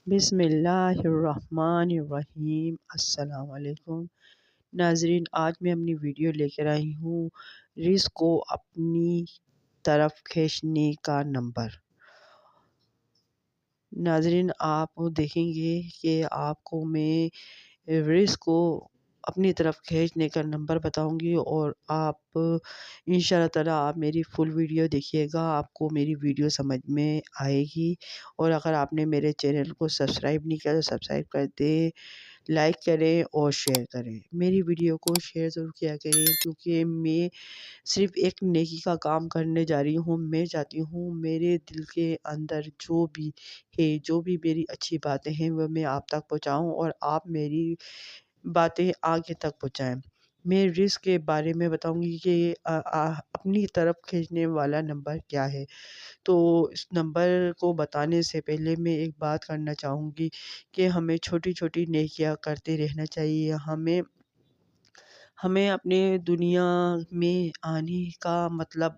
بسم اللہ الرحمن الرحیم۔ السلام علیکم ناظرین، آج میں اپنی ویڈیو لے کر آئی ہوں رزق کو اپنی طرف کھینچنے کا نمبر۔ ناظرین، آپ دیکھیں گے کہ آپ کو میں رزق کو اپنی طرف کھینچنے کا نمبر بتاؤں گی، اور آپ انشاءاللہ تعالیٰ آپ میری فل ویڈیو دیکھیے گا، آپ کو میری ویڈیو سمجھ میں آئے گی۔ اور اگر آپ نے میرے چینل کو سبسکرائب نہیں کیا تو سبسکرائب کر دیں، لائک کریں اور شیئر کریں۔ میری ویڈیو کو شیئر ضرور کیا کریں، کیونکہ میں صرف ایک نیکی کا کام کرنے جا رہی ہوں۔ میں چاہتی ہوں میرے دل کے اندر جو بھی ہے، جو بھی میری اچھی باتیں ہیں، وہ میں آپ تک پہنچاؤں اور آپ میری باتیں آگے تک پہنچائیں۔ میں رزق کے بارے میں بتاؤں گی کہ اپنی طرف کھینچنے والا نمبر کیا ہے۔ تو اس نمبر کو بتانے سے پہلے میں ایک بات کرنا چاہوں گی کہ ہمیں چھوٹی چھوٹی نیکیاں کرتے رہنا چاہیے۔ ہمیں اپنے دنیا میں آنے کا مطلب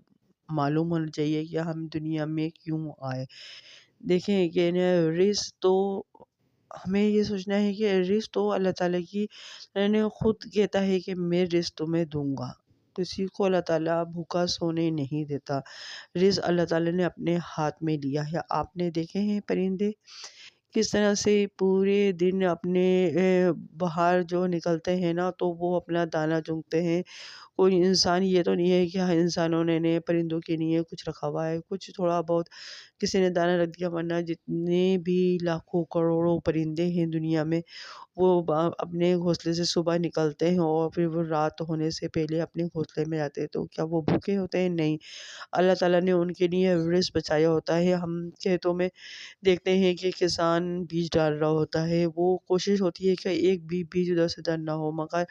معلوم ہونا چاہیے کہ ہم دنیا میں کیوں آئے۔ دیکھیں کہ رزق تو ہمیں یہ سوچنا ہے کہ رزق تو اللہ تعالیٰ کی نے خود کہتا ہے کہ میں رزق تمہیں دوں گا۔ کسی کو اللہ تعالیٰ بھوکا سونے نہیں دیتا۔ رزق اللہ تعالیٰ نے اپنے ہاتھ میں لیا ہے۔ آپ نے دیکھے ہیں پرندے کس طرح سے پورے دن اپنے باہر جو نکلتے ہیں نا، تو وہ اپنا دانہ چگتے ہیں۔ کوئی انسان یہ تو نہیں ہے کہ انسانوں نے پرندوں کے لیے کچھ رکھا ہوا ہے، کچھ تھوڑا بہت کسی نے دانہ رکھ دیا، ورنہ جتنے بھی لاکھوں کروڑوں پرندے ہیں دنیا میں، وہ اپنے گھونسلے سے صبح نکلتے ہیں اور پھر وہ رات ہونے سے پہلے اپنے گھونسلے میں جاتے ہیں۔ تو کیا وہ بھوکے ہوتے ہیں؟ نہیں، اللہ تعالیٰ نے ان کے لیے رزق بچایا ہوتا ہے۔ ہم کھیتوں میں دیکھتے ہیں کہ کسان بیج ڈال رہا ہوتا ہے، وہ کوشش ہوتی ہے کہ ایک بھی بیج ادھر سے ادھر نہ ہو، مگر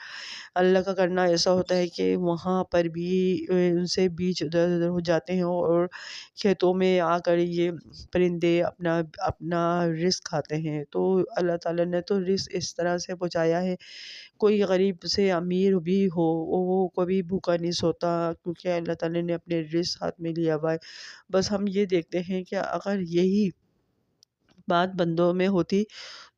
اللہ کا کرنا ایسا ہوتا ہے کہ وہاں پر بھی ان سے بیج ادھر ادھر ہو جاتے ہیں، اور کھیتوں میں آ کر یہ پرندے اپنا رزق کھاتے ہیں۔ تو اللہ تعالیٰ نے تو رزق اس طرح سے پہنچایا ہے، کوئی غریب سے امیر بھی ہو وہ کبھی بھوکا نہیں سوتا، کیونکہ اللہ تعالیٰ نے اپنے رزق ہاتھ میں لیا ہوا ہے۔ بس ہم یہ دیکھتے ہیں کہ اگر یہی بات بندوں میں ہوتی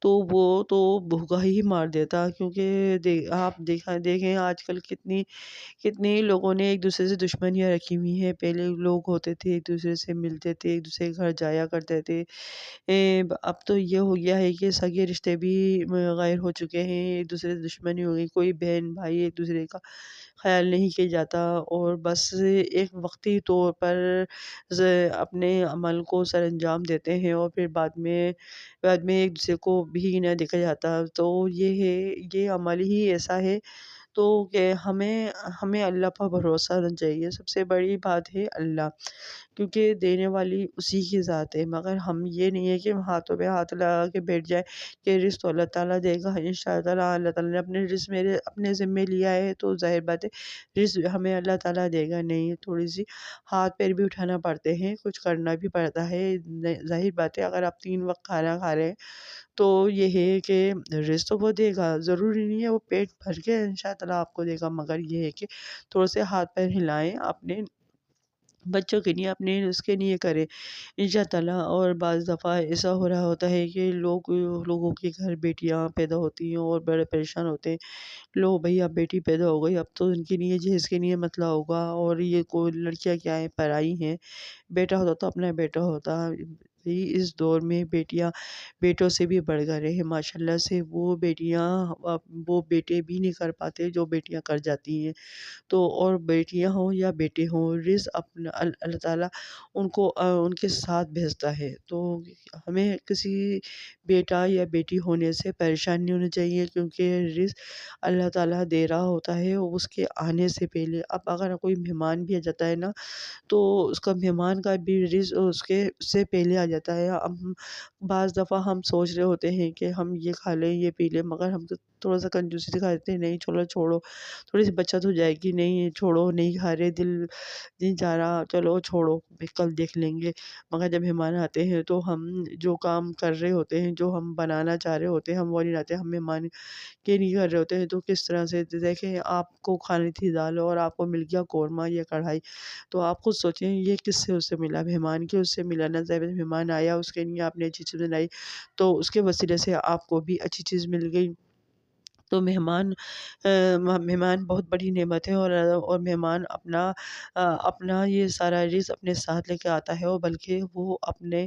تو وہ تو بھوکا ہی مار دیتا، کیونکہ آپ دیکھیں آج کل کتنے لوگوں نے ایک دوسرے سے دشمنیاں رکھی ہوئی ہیں۔ پہلے لوگ ہوتے تھے ایک دوسرے سے ملتے تھے، ایک دوسرے کے گھر جایا کرتے تھے۔ اب تو یہ ہو گیا ہے کہ سگے رشتے بھی غائر ہو چکے ہیں، ایک دوسرے سے دشمنی ہو گئی، کوئی بہن بھائی ایک دوسرے کا خیال نہیں کیا جاتا، اور بس ایک وقتی طور پر اپنے عمل کو سر انجام دیتے ہیں، اور پھر بعد میں ایک دوسرے کو بھی نہ دیکھا جاتا۔ تو یہ عمل ہی ایسا ہے، تو کہ ہمیں اللہ پر بھروسہ رکھنا چاہیے۔ سب سے بڑی بات ہے اللہ، کیونکہ دینے والی اسی کی ذات ہے، مگر ہم یہ نہیں ہے کہ ہاتھوں پہ ہاتھ لگا کے بیٹھ جائے کہ رزق تو اللہ تعالیٰ دے گا انشاءاللہ۔ اللہ تعالیٰ نے اپنے رزق میرے اپنے ذمے لیا ہے، تو ظاہر بات ہے رزق ہمیں اللہ تعالیٰ دے گا نہیں، تھوڑی سی ہاتھ پیر بھی اٹھانا پڑتے ہیں، کچھ کرنا بھی پڑتا ہے۔ ظاہر بات ہے اگر آپ 3 وقت کھانا کھا رہے ہیں تو یہ ہے کہ رزق تو وہ دے گا، ضروری نہیں ہے وہ پیٹ بھر کے انشاءاللہ آپ کو دے گا، مگر یہ ہے کہ تھوڑے سے ہاتھ پیر ہلائیں، اپنے بچوں کے لیے اپنے اس کے لیے کریں انشاءاللہ۔ اور بعض دفعہ ایسا ہو رہا ہوتا ہے کہ لوگوں کے گھر بیٹیاں پیدا ہوتی ہیں اور بڑے پریشان ہوتے ہیں، لو بھئی اب بیٹی پیدا ہو گئی، اب تو ان کے لیے جہیز کے لیے مسئلہ ہوگا، اور یہ کوئی لڑکیاں کیا ہیں پرائی ہیں، بیٹا ہوتا تو اپنا بیٹا ہوتا۔ اس دور میں بیٹیاں بیٹوں سے بھی بڑھ کر ہیں ماشاءاللہ سے، وہ بیٹے بھی نہیں کر پاتے جو بیٹیاں کر جاتی ہیں۔ تو اور بیٹیاں ہوں یا بیٹے ہوں، رزق اپنا اللہ تعالیٰ ان کو ان کے ساتھ بھیجتا ہے۔ تو ہمیں کسی بیٹا یا بیٹی ہونے سے پریشان نہیں ہونا چاہیے، کیونکہ رزق اللہ تعالیٰ دے رہا ہوتا ہے اس کے آنے سے پہلے۔ اب اگر کوئی مہمان بھی آ جاتا ہے نا، تو اس کا مہمان کا بھی رزق اس سے پہلے آ جاتا ہے۔ اب بعض دفعہ ہم سوچ رہے ہوتے ہیں کہ ہم یہ کھا لیں یہ پی لیں، مگر ہم تو تھوڑا سا کنجوسی دکھا دیتے ہیں، نہیں چلو چھوڑو، تھوڑی سی بچت ہو جائے گی، نہیں چھوڑو نہیں کھا رہے، دل نہیں جا رہا، چلو چھوڑو کل دیکھ لیں گے۔ مگر جب مہمان آتے ہیں تو ہم جو کام کر رہے ہوتے ہیں، جو ہم بنانا چاہ رہے ہوتے ہیں، ہم وہ نہیں لاتے، ہم مہمان کے نہیں کر رہے ہوتے ہیں۔ تو کس طرح سے دیکھیں، آپ کو کھانی تھی دال اور آپ کو مل گیا قورمہ یا کڑھائی، تو آپ خود سوچیں یہ کس سے اس سے ملا، مہمان کے اس سے ملا نا، مہمان آیا اس کے لیے آپ نے اچھی چیز بنائی تو اس کے وسیلے سے آپ کو بھی اچھی چیز مل گئی۔ تو مہمان بہت بڑی نعمت ہے، اور مہمان اپنا یہ سارا رزق اپنے ساتھ لے کے آتا ہے، اور بلکہ وہ اپنے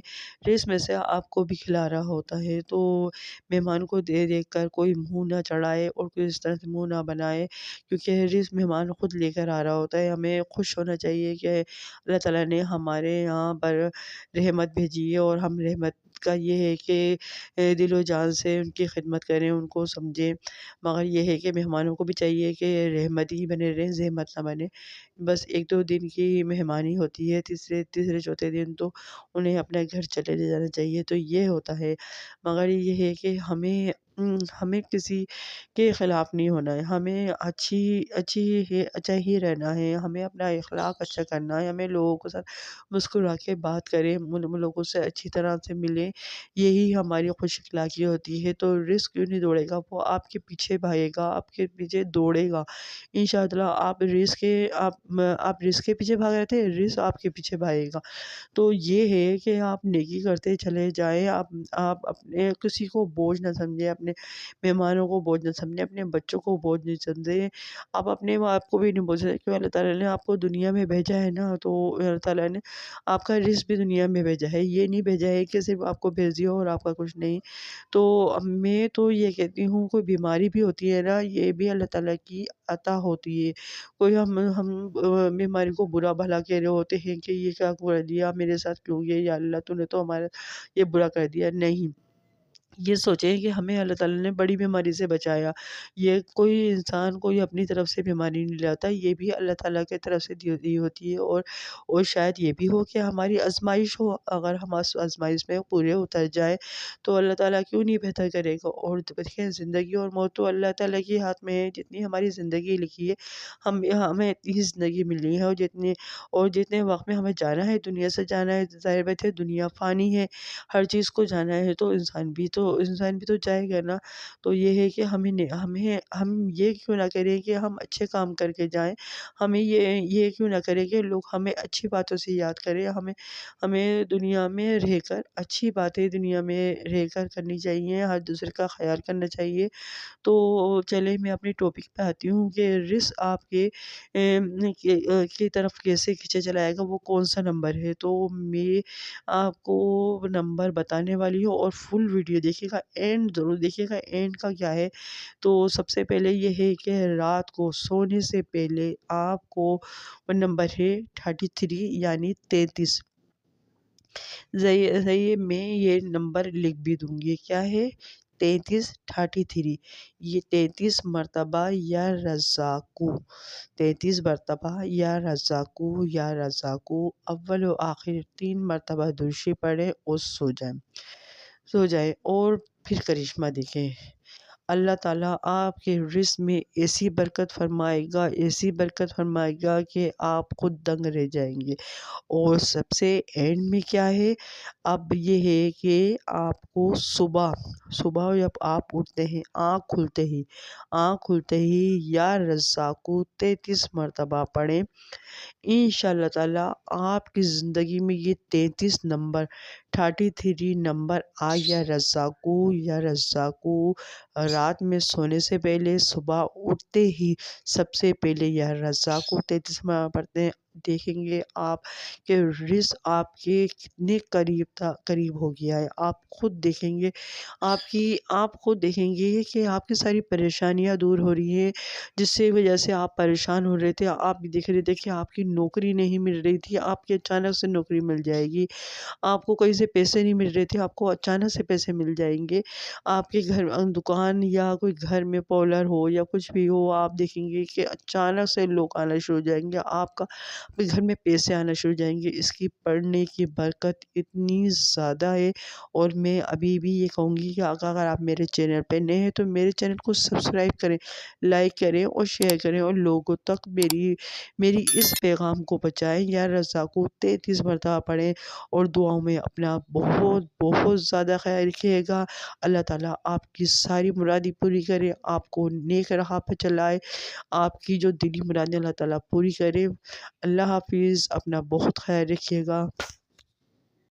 رزق میں سے آپ کو بھی کھلا رہا ہوتا ہے۔ تو مہمان کو دیکھ کر کوئی منہ نہ چڑھائے اور کوئی اس طرح سے منہ نہ بنائے، کیونکہ رزق مہمان خود لے کر آ رہا ہوتا ہے۔ ہمیں خوش ہونا چاہیے کہ اللہ تعالیٰ نے ہمارے یہاں پر رحمت بھیجی ہے، اور ہم رحمت کا یہ ہے کہ دل و جان سے ان کی خدمت کریں، ان کو سمجھیں۔ مگر یہ ہے کہ مہمانوں کو بھی چاہیے کہ رحمت ہی بنے رہیں، زحمت نہ بنے۔ بس ایک دو دن کی مہمانی ہوتی ہے، تیسرے چوتھے دن تو انہیں اپنے گھر چلے جانا چاہیے۔ تو یہ ہوتا ہے، مگر یہ ہے کہ ہمیں کسی کے خلاف نہیں ہونا ہے، ہمیں اچھا ہی رہنا ہے، ہمیں اپنا اخلاق اچھا کرنا ہے، ہمیں لوگوں کے ساتھ مسکرا کے بات کریں، لوگوں سے اچھی طرح سے ملیں، یہی ہماری خوش اخلاقی ہوتی ہے۔ تو رزق کیوں نہیں دوڑے گا، وہ آپ کے پیچھے بھاگے گا، آپ کے پیچھے دوڑے گا انشاءاللہ۔ آپ رزق کے پیچھے بھاگ رہے تھے، رزق آپ کے پیچھے بھاگے گا۔ تو یہ ہے کہ آپ نیکی کرتے چلے جائیں، آپ اپنے کسی کو بوجھ نہ سمجھیں، اپنے مہمانوں کو بوجھ نہ سمجھیں، اپنے بچوں کو بوجھ نہیں سمجھیں، آپ اپنے آپ کو بھی نہیں بوجھ سکتے، کیونکہ اللہ تعالیٰ نے آپ کو دنیا میں بھیجا ہے نا، تو اللہ تعالیٰ نے آپ کا رزق بھی دنیا میں بھیجا ہے، یہ نہیں بھیجا ہے کہ صرف آپ کو بھیج دیا اور آپ کا کچھ نہیں۔ تو میں تو یہ کہتی ہوں، کوئی بیماری بھی ہوتی ہے نا، یہ بھی اللہ تعالیٰ کی عطا ہوتی ہے۔ کوئی ہم بیماری کو برا بھلا کہہ رہے ہوتے ہیں کہ یہ کیا کر دیا میرے ساتھ، کیوں یہ، یا اللہ تو نے تو ہمارا یہ برا کر دیا، نہیں۔ یہ سوچیں کہ ہمیں اللہ تعالیٰ نے بڑی بیماری سے بچایا، یہ کوئی انسان کوئی اپنی طرف سے بیماری نہیں لاتا، یہ بھی اللہ تعالیٰ کی طرف سے دی ہوتی ہے، اور شاید یہ بھی ہو کہ ہماری آزمائش ہو، اگر ہم آزمائش میں پورے اتر جائیں تو اللہ تعالیٰ کیوں نہیں بہتر کرے گا۔ اور دیکھیں، زندگی اور موت تو اللہ تعالیٰ کے ہاتھ میں ہے، جتنی ہماری زندگی لکھی ہے ہمیں اتنی ہی زندگی ملنی ہے، اور جتنے وقت میں ہمیں جانا ہے، دنیا سے جانا ہے، ظاہر بات ہے دنیا فانی ہے، ہر چیز کو جانا ہے، تو انسان بھی تو جائے گا نا۔ تو یہ ہے کہ ہم یہ کیوں نہ کریں کہ ہم اچھے کام کر کے جائیں، ہمیں یہ کیوں نہ کریں کہ لوگ ہمیں اچھی باتوں سے یاد کریں، ہمیں دنیا میں رہ کر اچھی باتیں دنیا میں رہ کر کرنی چاہیے، ہر دوسرے کا خیال کرنا چاہیے۔ تو چلے میں اپنی ٹاپک پہ آتی ہوں کہ رزق آپ کی طرف کیسے کھینچا چلائے گا، وہ کون سا نمبر ہے۔ تو میں آپ کو نمبر بتانے والی ہوں، اور فل ویڈیو دیکھیے گا، اینڈ ضرور دیکھیے گا، اینڈ کا کیا ہے۔ تو سب سے پہلے یہ ہے کہ رات کو سونے سے پہلے آپ کو وہ نمبر ہے 33 یعنی 33۔ میں یہ نمبر لکھ بھی دوں گی، کیا ہے 33 یہ 33 مرتبہ یا رزاقو، 33 مرتبہ یا رزاقو اول و آخر 3 مرتبہ درشی پڑھیں اور سو جائیں اور پھر کرشمہ دیکھیں۔ اللہ تعالیٰ آپ کے رزق میں ایسی برکت فرمائے گا کہ آپ خود دنگ رہ جائیں گے۔ اور سب سے اینڈ میں کیا ہے، اب یہ ہے کہ آپ کو صبح جب آپ اٹھتے ہیں، آنکھ کھلتے ہی یا رزاقو 33 مرتبہ پڑھیں، انشاءاللہ تعالیٰ آپ کی زندگی میں یہ 33 نمبر یا رزاقو رات میں سونے سے پہلے، صبح اٹھتے ہی سب سے پہلے یا رزاقو 33 مرتبہ پڑھتے ہیں، دیکھیں گے آپ کہ رزق آپ کے کتنے قریب ہو گیا ہے۔ آپ خود دیکھیں گے کہ آپ کی ساری پریشانیاں دور ہو رہی ہیں، جس سے وجہ سے آپ پریشان ہو رہے تھے، آپ بھی دیکھ رہے تھے کہ آپ کی نوکری نہیں مل رہی تھی، آپ کی اچانک سے نوکری مل جائے گی، آپ کو کہیں سے پیسے نہیں مل رہے تھے، آپ کو اچانک سے پیسے مل جائیں گے، آپ کے گھر دکان یا کوئی گھر میں پولر ہو یا کچھ بھی ہو، آپ دیکھیں گے کہ اچانک سے لوگ آنا شروع ہو جائیں گے، آپ کے گھر میں پیسے آنا شروع ہو جائیں گے۔ اس کی پڑھنے کی برکت اتنی زیادہ ہے، اور میں ابھی بھی یہ کہوں گی کہ اگر آپ میرے چینل پہ نئے ہیں تو میرے چینل کو سبسکرائب کریں، لائک کریں اور شیئر کریں، اور لوگوں تک میری اس پیغام کو پہنچائیں۔ یا رزاقو 33 مرتبہ پڑھیں، اور دعاؤں میں اپنا بہت بہت زیادہ خیال رکھیے گا۔ اللہ تعالیٰ آپ کی ساری مرادیں پوری کرے، آپ کو نیک راہ پہ چلائے، آپ کی جو دلی مرادیں اللہ تعالیٰ پوری کرے۔ اللہ حافظ، اپنا بہت خیال رکھیے گا۔